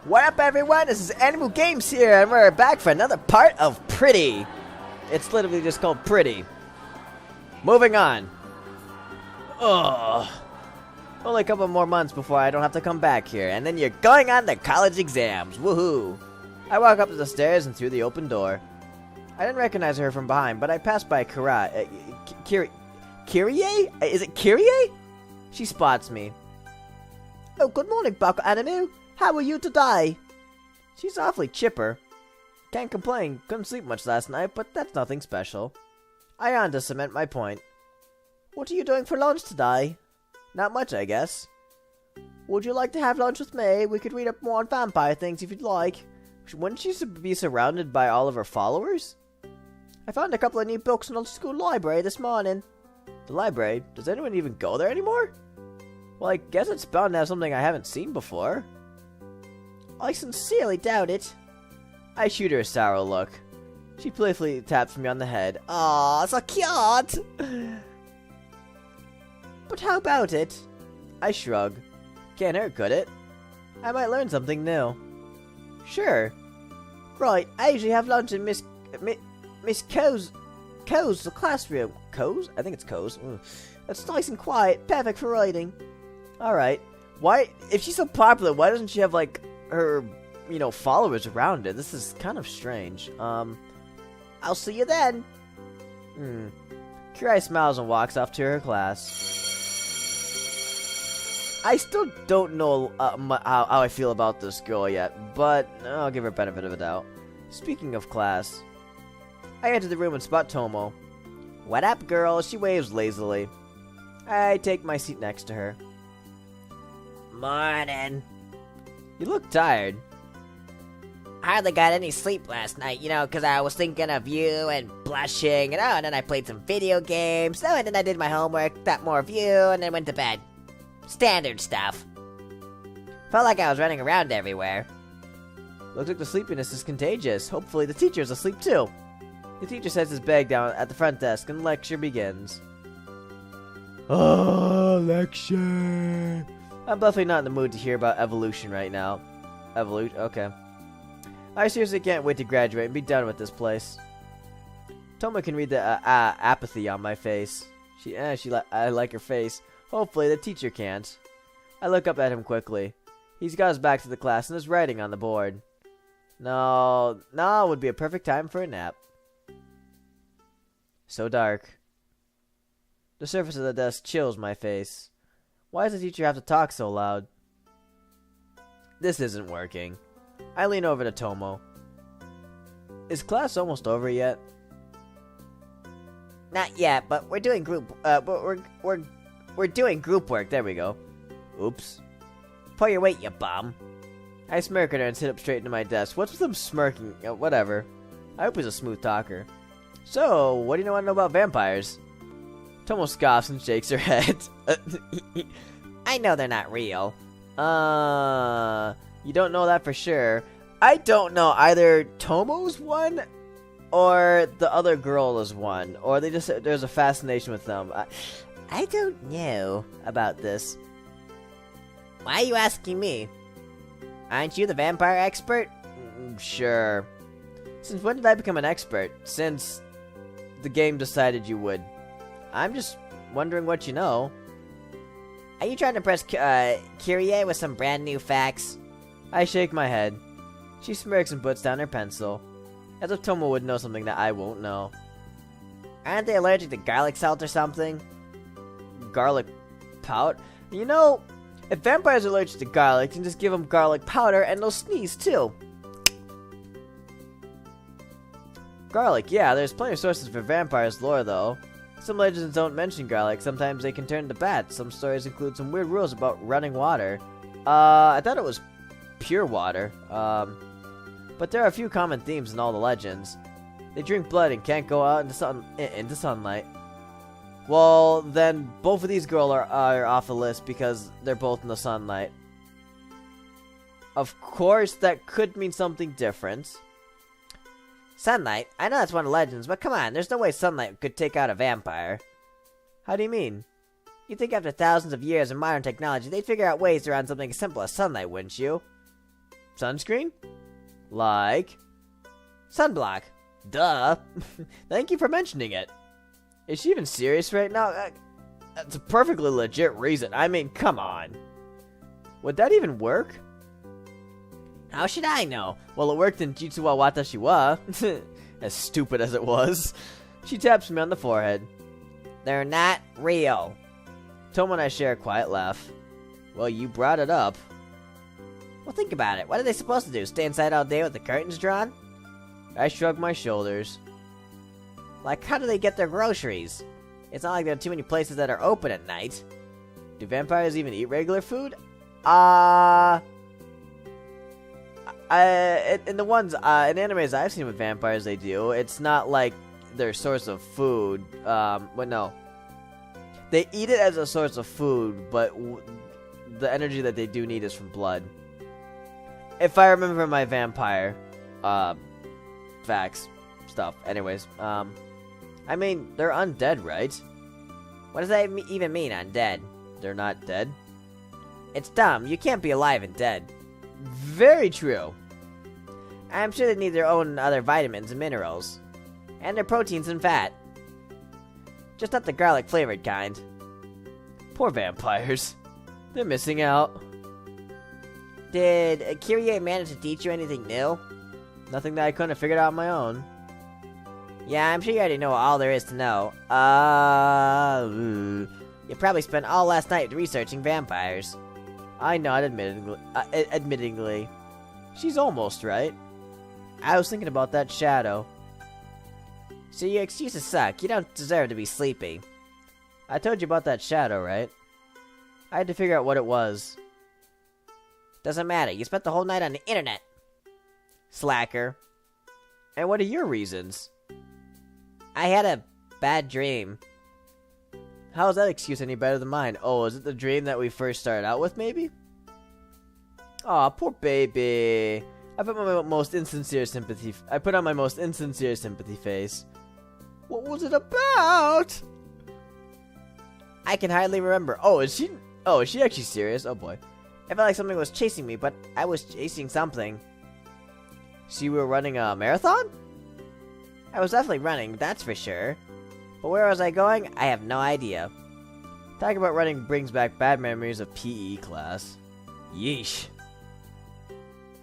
What up, everyone? This is Animal Games here, and we're back for another part of Pretty. It's literally just called Pretty. Moving on. Ugh. Only a couple more months before I don't have to come back here, and then you're going on to college exams. Woohoo! I walk up the stairs and through the open door. I didn't recognize her from behind, but I passed by Kyrie. Is it Kyrie? She spots me. Oh, good morning, Bako Ananu. How are you today? She's awfully chipper. Can't complain, couldn't sleep much last night, but that's nothing special. I yawned to cement my point. What are you doing for lunch today? Not much, I guess. Would you like to have lunch with me? We could read up more on vampire things if you'd like. Wouldn't she be surrounded by all of her followers? I found a couple of new books in the school library this morning. The library? Does anyone even go there anymore? Well, I guess it's bound to have something I haven't seen before. I sincerely doubt it. I shoot her a sour look. She playfully taps me on the head. Aw, so cute! But how about it? I shrug. Can't hurt, could it? I might learn something new. Sure. Right, I usually have lunch in Miss Coe's classroom. Coe's? I think it's Coe's. That's nice and quiet, perfect for writing. Alright. Why, if she's so popular, why doesn't she have, like, her, followers around her? This is kind of strange. I'll see you then. Kirai smiles and walks off to her class. I still don't know how I feel about this girl yet, but I'll give her benefit of a doubt. Speaking of class, I enter the room and spot Tomo. What up, girl? She waves lazily. I take my seat next to her. Morning. You look tired. Hardly got any sleep last night, because I was thinking of you and blushing, and then I played some video games, and then I did my homework, thought more of you, and then went to bed. Standard stuff. Felt like I was running around everywhere. Looks like the sleepiness is contagious. Hopefully the teacher's asleep too. The teacher sets his bag down at the front desk and lecture begins. Oh, lecture. I'm definitely not in the mood to hear about evolution right now. Okay. I seriously can't wait to graduate and be done with this place. Toma can read the apathy on my face. I like her face. Hopefully the teacher can't. I look up at him quickly. He's got his back to the class and is writing on the board. No, would be a perfect time for a nap. So dark. The surface of the desk chills my face. Why does the teacher have to talk so loud? This isn't working. I lean over to Tomo. Is class almost over yet? Not yet, but we're doing we're doing group work. There we go. Oops. Pull your weight, you bum. I smirk at her and sit up straight into my desk. What's with him smirking? Whatever. I hope he's a smooth talker. So, what do you want to know about vampires? Tomo scoffs and shakes her head. I know they're not real. You don't know that for sure. I don't know. Either Tomo's one, or the other girl is one, or there's a fascination with them. I don't know about this. Why are you asking me? Aren't you the vampire expert? Sure. Since when did I become an expert? Since the game decided you would. I'm just wondering what you know. Are you trying to impress Kyrie with some brand new facts? I shake my head. She smirks and puts down her pencil. As if Tomo would know something that I won't know. Aren't they allergic to garlic salt or something? Garlic powder? If vampires are allergic to garlic, then just give them garlic powder and they'll sneeze too. Garlic, yeah, there's plenty of sources for vampires lore though. Some legends don't mention garlic, sometimes they can turn into bats. Some stories include some weird rules about running water. I thought it was pure water. But there are a few common themes in all the legends. They drink blood and can't go out into sunlight. Well, then both of these girls are off the list because they're both in the sunlight. Of course, that could mean something different. Sunlight? I know that's one of the legends, but come on, there's no way sunlight could take out a vampire. How do you mean? You'd think after thousands of years of modern technology, they'd figure out ways around something as simple as sunlight, wouldn't you? Sunscreen? Like sunblock. Duh. Thank you for mentioning it. Is she even serious right now? That's a perfectly legit reason. I mean, come on. Would that even work? How should I know? Well, it worked in Jitsu wa Watashi wa. As stupid as it was. She taps me on the forehead. They're not real. Tomo and I share a quiet laugh. Well, you brought it up. Well, think about it. What are they supposed to do? Stay inside all day with the curtains drawn? I shrug my shoulders. Like, how do they get their groceries? It's not like there are too many places that are open at night. Do vampires even eat regular food? In the ones, in animes I've seen with vampires, they do. It's not like their source of food. But no. They eat it as a source of food, but the energy that they do need is from blood. If I remember my vampire, facts, stuff. Anyways, I mean, they're undead, right? What does that even mean, undead? They're not dead? It's dumb. You can't be alive and dead. Very true. I'm sure they need their own other vitamins and minerals. And their proteins and fat. Just not the garlic-flavored kind. Poor vampires. They're missing out. Did Kyrie manage to teach you anything new? Nothing that I couldn't have figured out on my own. Yeah, I'm sure you already know all there is to know. You probably spent all last night researching vampires. I nod admittingly. She's almost right. I was thinking about that shadow. So your excuses suck. You don't deserve to be sleepy. I told you about that shadow, right? I had to figure out what it was. Doesn't matter. You spent the whole night on the internet. Slacker. And what are your reasons? I had a bad dream. How is that excuse any better than mine? Oh, is it the dream that we first started out with, maybe? Aw, poor baby. I put on my most insincere sympathy face. What was it about? I can hardly remember. Is she actually serious? Oh boy. I felt like something was chasing me, but I was chasing something. So you were running a marathon? I was definitely running, that's for sure. But where was I going? I have no idea. Talking about running brings back bad memories of PE class. Yeesh.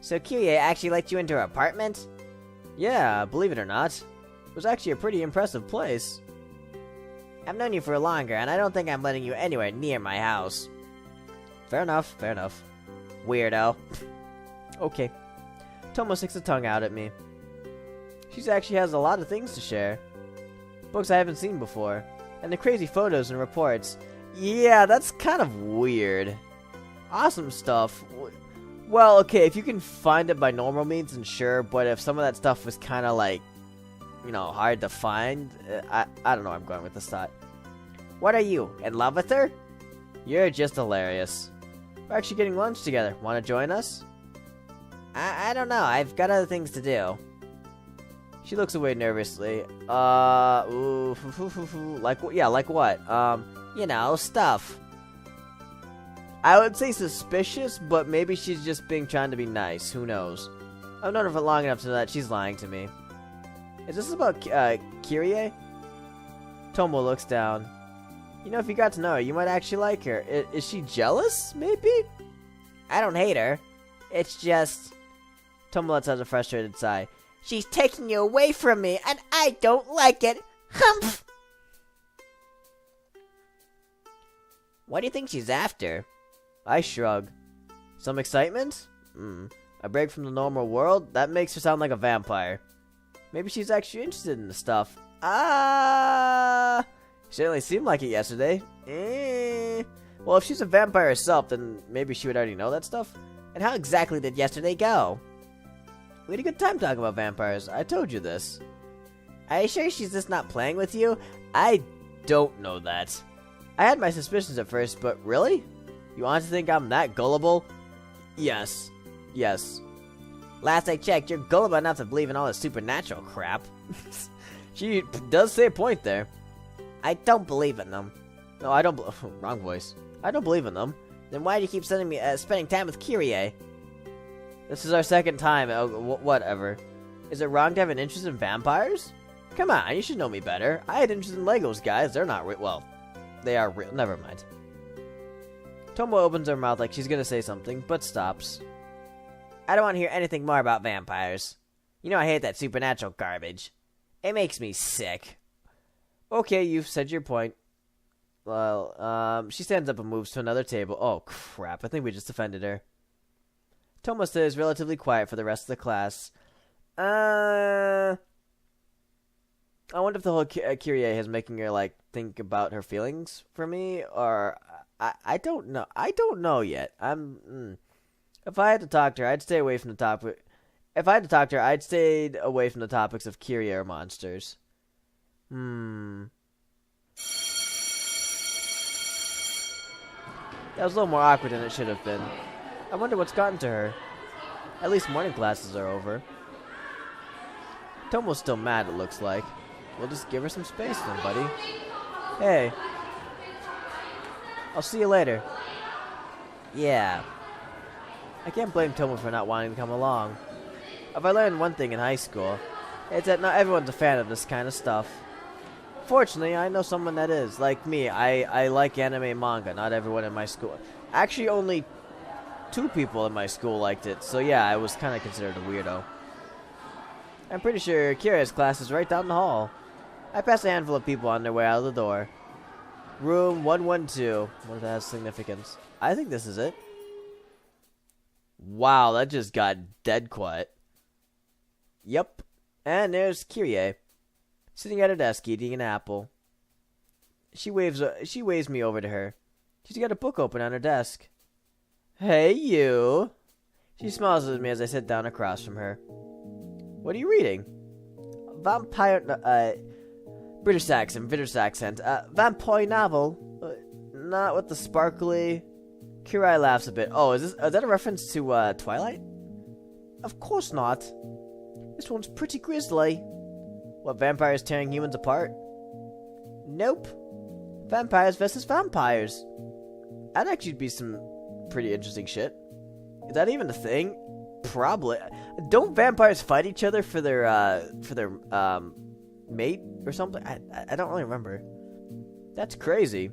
So Kyrie actually let you into her apartment? Yeah, believe it or not. It was actually a pretty impressive place. I've known you for longer, and I don't think I'm letting you anywhere near my house. Fair enough. Weirdo. Okay. Tomo sticks a tongue out at me. She actually has a lot of things to share. Books I haven't seen before. And the crazy photos and reports. Yeah, that's kind of weird. Awesome stuff. Well, okay, if you can find it by normal means, then sure. But if some of that stuff was kind of like, hard to find, I don't know where I'm going with this thought. What are you, in love with her? You're just hilarious. We're actually getting lunch together. Want to join us? I don't know. I've got other things to do. She looks away nervously. Like what? Stuff. I would say suspicious, but maybe she's just trying to be nice. Who knows? I've known her for long enough to know that she's lying to me. Is this about, Kyrie? Tomo looks down. If you got to know her, you might actually like her. Is she jealous, maybe? I don't hate her. It's just... Tomo lets out a frustrated sigh. She's taking you away from me, and I don't like it. Humph! What do you think she's after? I shrug. Some excitement? A break from the normal world? That makes her sound like a vampire. Maybe she's actually interested in the stuff. Certainly seemed like it yesterday. Well, if she's a vampire herself, then maybe she would already know that stuff. And how exactly did yesterday go? We had a good time talking about vampires. I told you this. Are you sure she's just not playing with you? I don't know that. I had my suspicions at first, but really? You honestly think I'm that gullible? Yes. Last I checked, you're gullible enough to believe in all this supernatural crap. She does say a point there. I don't believe in them. No, I don't. Wrong voice. I don't believe in them. Then why do you keep spending time with Kyrie? This is our second time. Whatever. Is it wrong to have an interest in vampires? Come on, you should know me better. I had interest in Legos, guys. They're not real. Well, they are real. Never mind. Tomo opens her mouth like she's gonna say something, but stops. I don't want to hear anything more about vampires. You know I hate that supernatural garbage. It makes me sick. Okay, you've said your point. Well, she stands up and moves to another table. Oh, crap. I think we just offended her. Tomo stays relatively quiet for the rest of the class. I wonder if the whole Kyrie is making her, like, think about her feelings for me, or... I don't know. I don't know yet. If I had to talk to her, I'd stay away from the topic. If I had to talk to her, I'd stay away from the topics of Kyrie or monsters. That was a little more awkward than it should have been. I wonder what's gotten to her. At least morning classes are over. Tomo's still mad, it looks like. We'll just give her some space then, buddy. Hey. I'll see you later. Yeah. I can't blame Tomo for not wanting to come along. If I learned one thing in high school, it's that not everyone's a fan of this kind of stuff. Fortunately, I know someone that is. Like me, I like anime and manga. Not everyone in my school. Actually, only 2 people in my school liked it. So yeah, I was kind of considered a weirdo. I'm pretty sure Kira's class is right down the hall. I passed a handful of people on their way out of the door. Room 112. What if that has significance? I think this is it. Wow, that just got dead quiet. Yep. And there's Kyrie, sitting at her desk eating an apple. She waves me over to her. She's got a book open on her desk. Hey, you. She smiles at me as I sit down across from her. What are you reading? British accent. Vampire novel. Not with the sparkly... Kirai laughs a bit. Oh, is that a reference to, Twilight? Of course not. This one's pretty grisly. What, vampires tearing humans apart? Nope. Vampires versus vampires. That'd actually be some pretty interesting shit. Is that even a thing? Probably. Don't vampires fight each other for their mate or something? I don't really remember. That's crazy.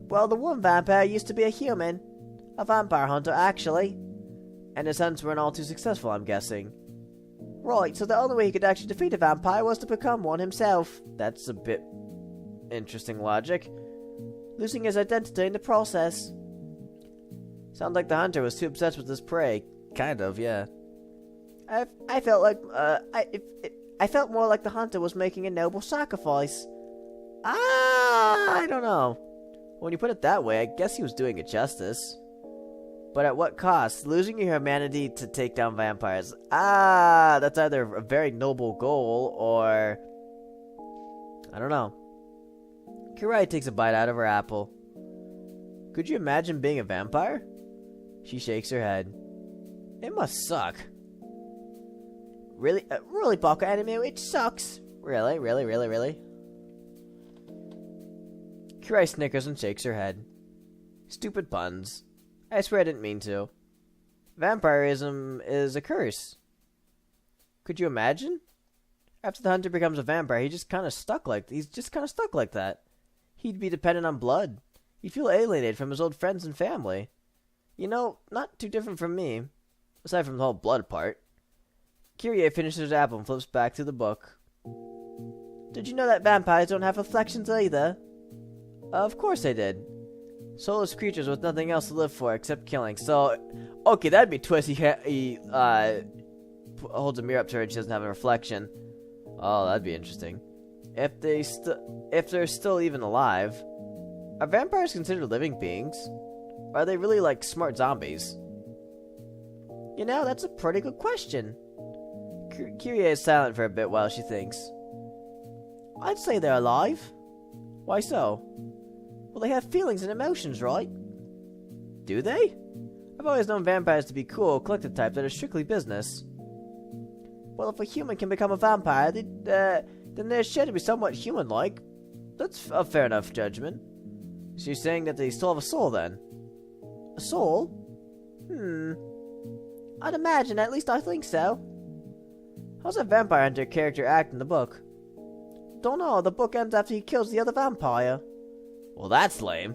Well, the one vampire used to be a human. A vampire hunter, actually. And his hunts weren't all too successful, I'm guessing. Right, so the only way he could actually defeat a vampire was to become one himself. That's a bit interesting logic. Losing his identity in the process. Sounds like the hunter was too obsessed with his prey. Kind of, yeah. I felt like, I felt more like the hunter was making a noble sacrifice. I don't know. When you put it that way, I guess he was doing it justice. But at what cost? Losing your humanity to take down vampires. That's either a very noble goal or... I don't know. Kirai takes a bite out of her apple. Could you imagine being a vampire? She shakes her head. It must suck. Really? Really, Baka Anime? It sucks. Really? Kirai snickers and shakes her head. Stupid puns. I swear I didn't mean to. Vampirism is a curse. Could you imagine? After the hunter becomes a vampire, he's just kind of stuck like that. He'd be dependent on blood. He'd feel alienated from his old friends and family. You know, not too different from me. Aside from the whole blood part. Kyrie finishes her apple and flips back to the book. Did you know that vampires don't have reflections either? Of course I did. Soulless creatures with nothing else to live for except killing. So, okay, that'd be twist. He holds a mirror up to her and she doesn't have a reflection. Oh, that'd be interesting. If they're still even alive, are vampires considered living beings? Or are they really like smart zombies? You know, that's a pretty good question. Kyrie is silent for a bit while she thinks. I'd say they're alive. Why so? Well, they have feelings and emotions, right? Do they? I've always known vampires to be cool, collected types that are strictly business. Well, if a human can become a vampire, then they're sure to be somewhat human-like. That's a fair enough judgment. So you're saying that they still have a soul, then? A soul? I'd imagine, at least I think so. How's a vampire hunter character act in the book? Don't know, the book ends after he kills the other vampire. Well, that's lame.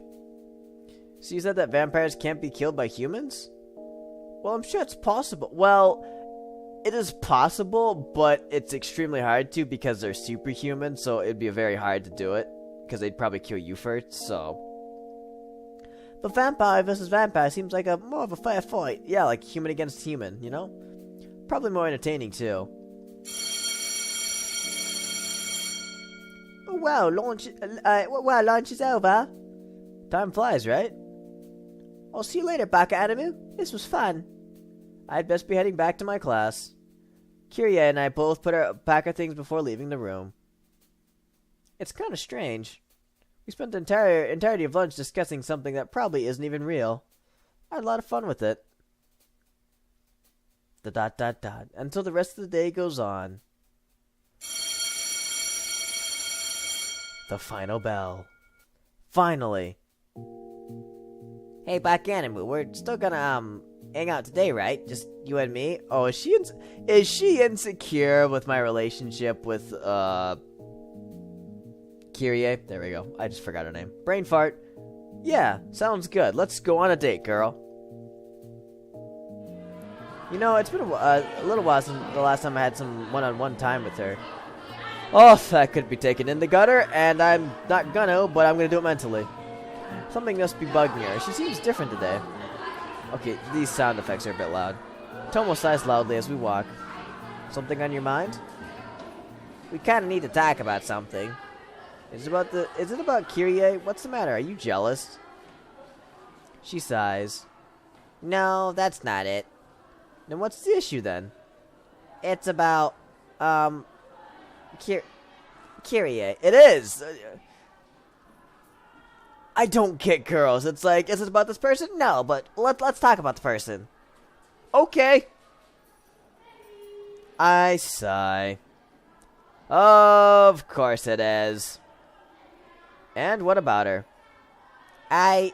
So you said that vampires can't be killed by humans? Well, I'm sure it's possible. Well, it is possible, but it's extremely hard to because they're superhuman, so it'd be very hard to do it. Because they'd probably kill you first, so... But vampire versus vampire seems like more of a fair fight. Yeah, like human against human, you know? Probably more entertaining, too. Oh, wow, lunch is over. Time flies, right? I'll see you later, Baka Animu. This was fun. I'd best be heading back to my class. Kiria and I both pack our things before leaving the room. It's kind of strange. We spent the entirety of lunch discussing something that probably isn't even real. I had a lot of fun with it. Until the rest of the day goes on. The final bell. Finally. Hey, Bakanimu, we're still gonna, hang out today, right? Just you and me? Oh, is she insecure with my relationship with, Kyrie? There we go. I just forgot her name. Brain fart. Yeah, sounds good. Let's go on a date, girl. You know, it's been a little while since the last time I had some one-on-one time with her. Oh, that could be taken in the gutter, and I'm not gonna, but I'm gonna do it mentally. Something must be bugging her. She seems different today. Okay, these sound effects are a bit loud. Tomo sighs loudly as we walk. Something on your mind? We kinda need to talk about something. Is it about Kyrie? What's the matter? Are you jealous? She sighs. No, that's not it. Then what's the issue then? It's about, Kyrie. It is! I don't get girls. It's like, is it about this person? No, but let's talk about the person. Okay. I sigh. Of course it is. And what about her? I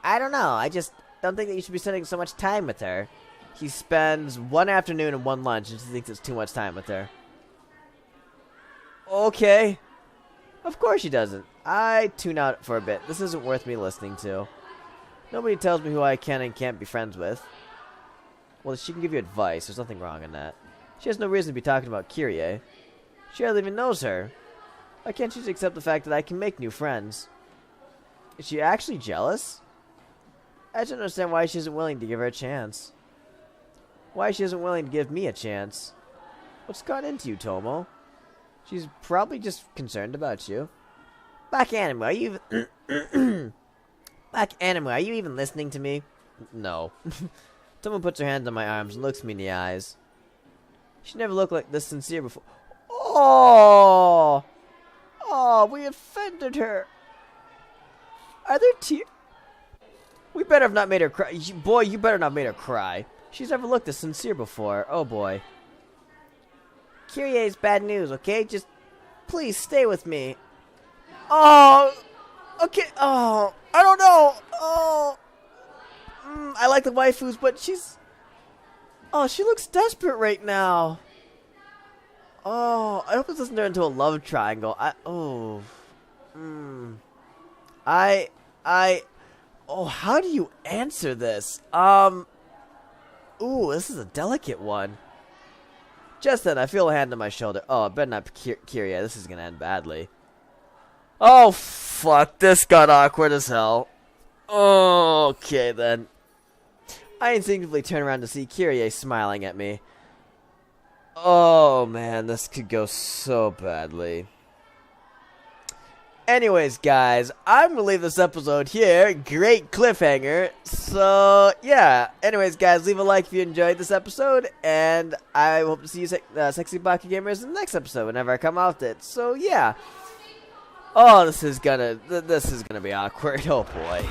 don't know. I just don't think that you should be spending so much time with her. He spends one afternoon and one lunch, and she thinks it's too much time with her. Okay. Of course she doesn't. I tune out for a bit. This isn't worth me listening to. Nobody tells me who I can and can't be friends with. Well, she can give you advice. There's nothing wrong in that. She has no reason to be talking about Kyrie. She hardly even knows her. Why can't she just accept the fact that I can make new friends? Is she actually jealous? I don't understand why she isn't willing to give her a chance. Why she isn't willing to give me a chance. What's got into you, Tomo? She's probably just concerned about you. Bakanimu, are you Bakanimu, are you even listening to me? No. Tomo puts her hands on my arms and looks me in the eyes. She never looked like this sincere before. Oh! Oh, we offended her. Are there tears? We better have not made her cry. Boy, you better not have made her cry. She's never looked this sincere before. Oh, boy. Kyrie's bad news, okay? Just please stay with me. Oh! Okay, oh, I don't know. Oh. I like the waifus, but she's... Oh, she looks desperate right now. Oh, I hope this doesn't turn into a love triangle. Oh, how do you answer this? Ooh, this is a delicate one. Just then, I feel a hand on my shoulder. Oh, I better not be Kyrie. This is gonna end badly. Oh, fuck. This got awkward as hell. Okay, then. I instinctively turn around to see Kyrie smiling at me. Oh, man, this could go so badly. Anyways, guys, I'm going to leave this episode here. Great cliffhanger. So, yeah. Anyways, guys, leave a like if you enjoyed this episode. And I hope to see you, Sexy Baka Gamers, in the next episode whenever I come out with it. So, yeah. Oh, this is gonna be awkward. Oh, boy.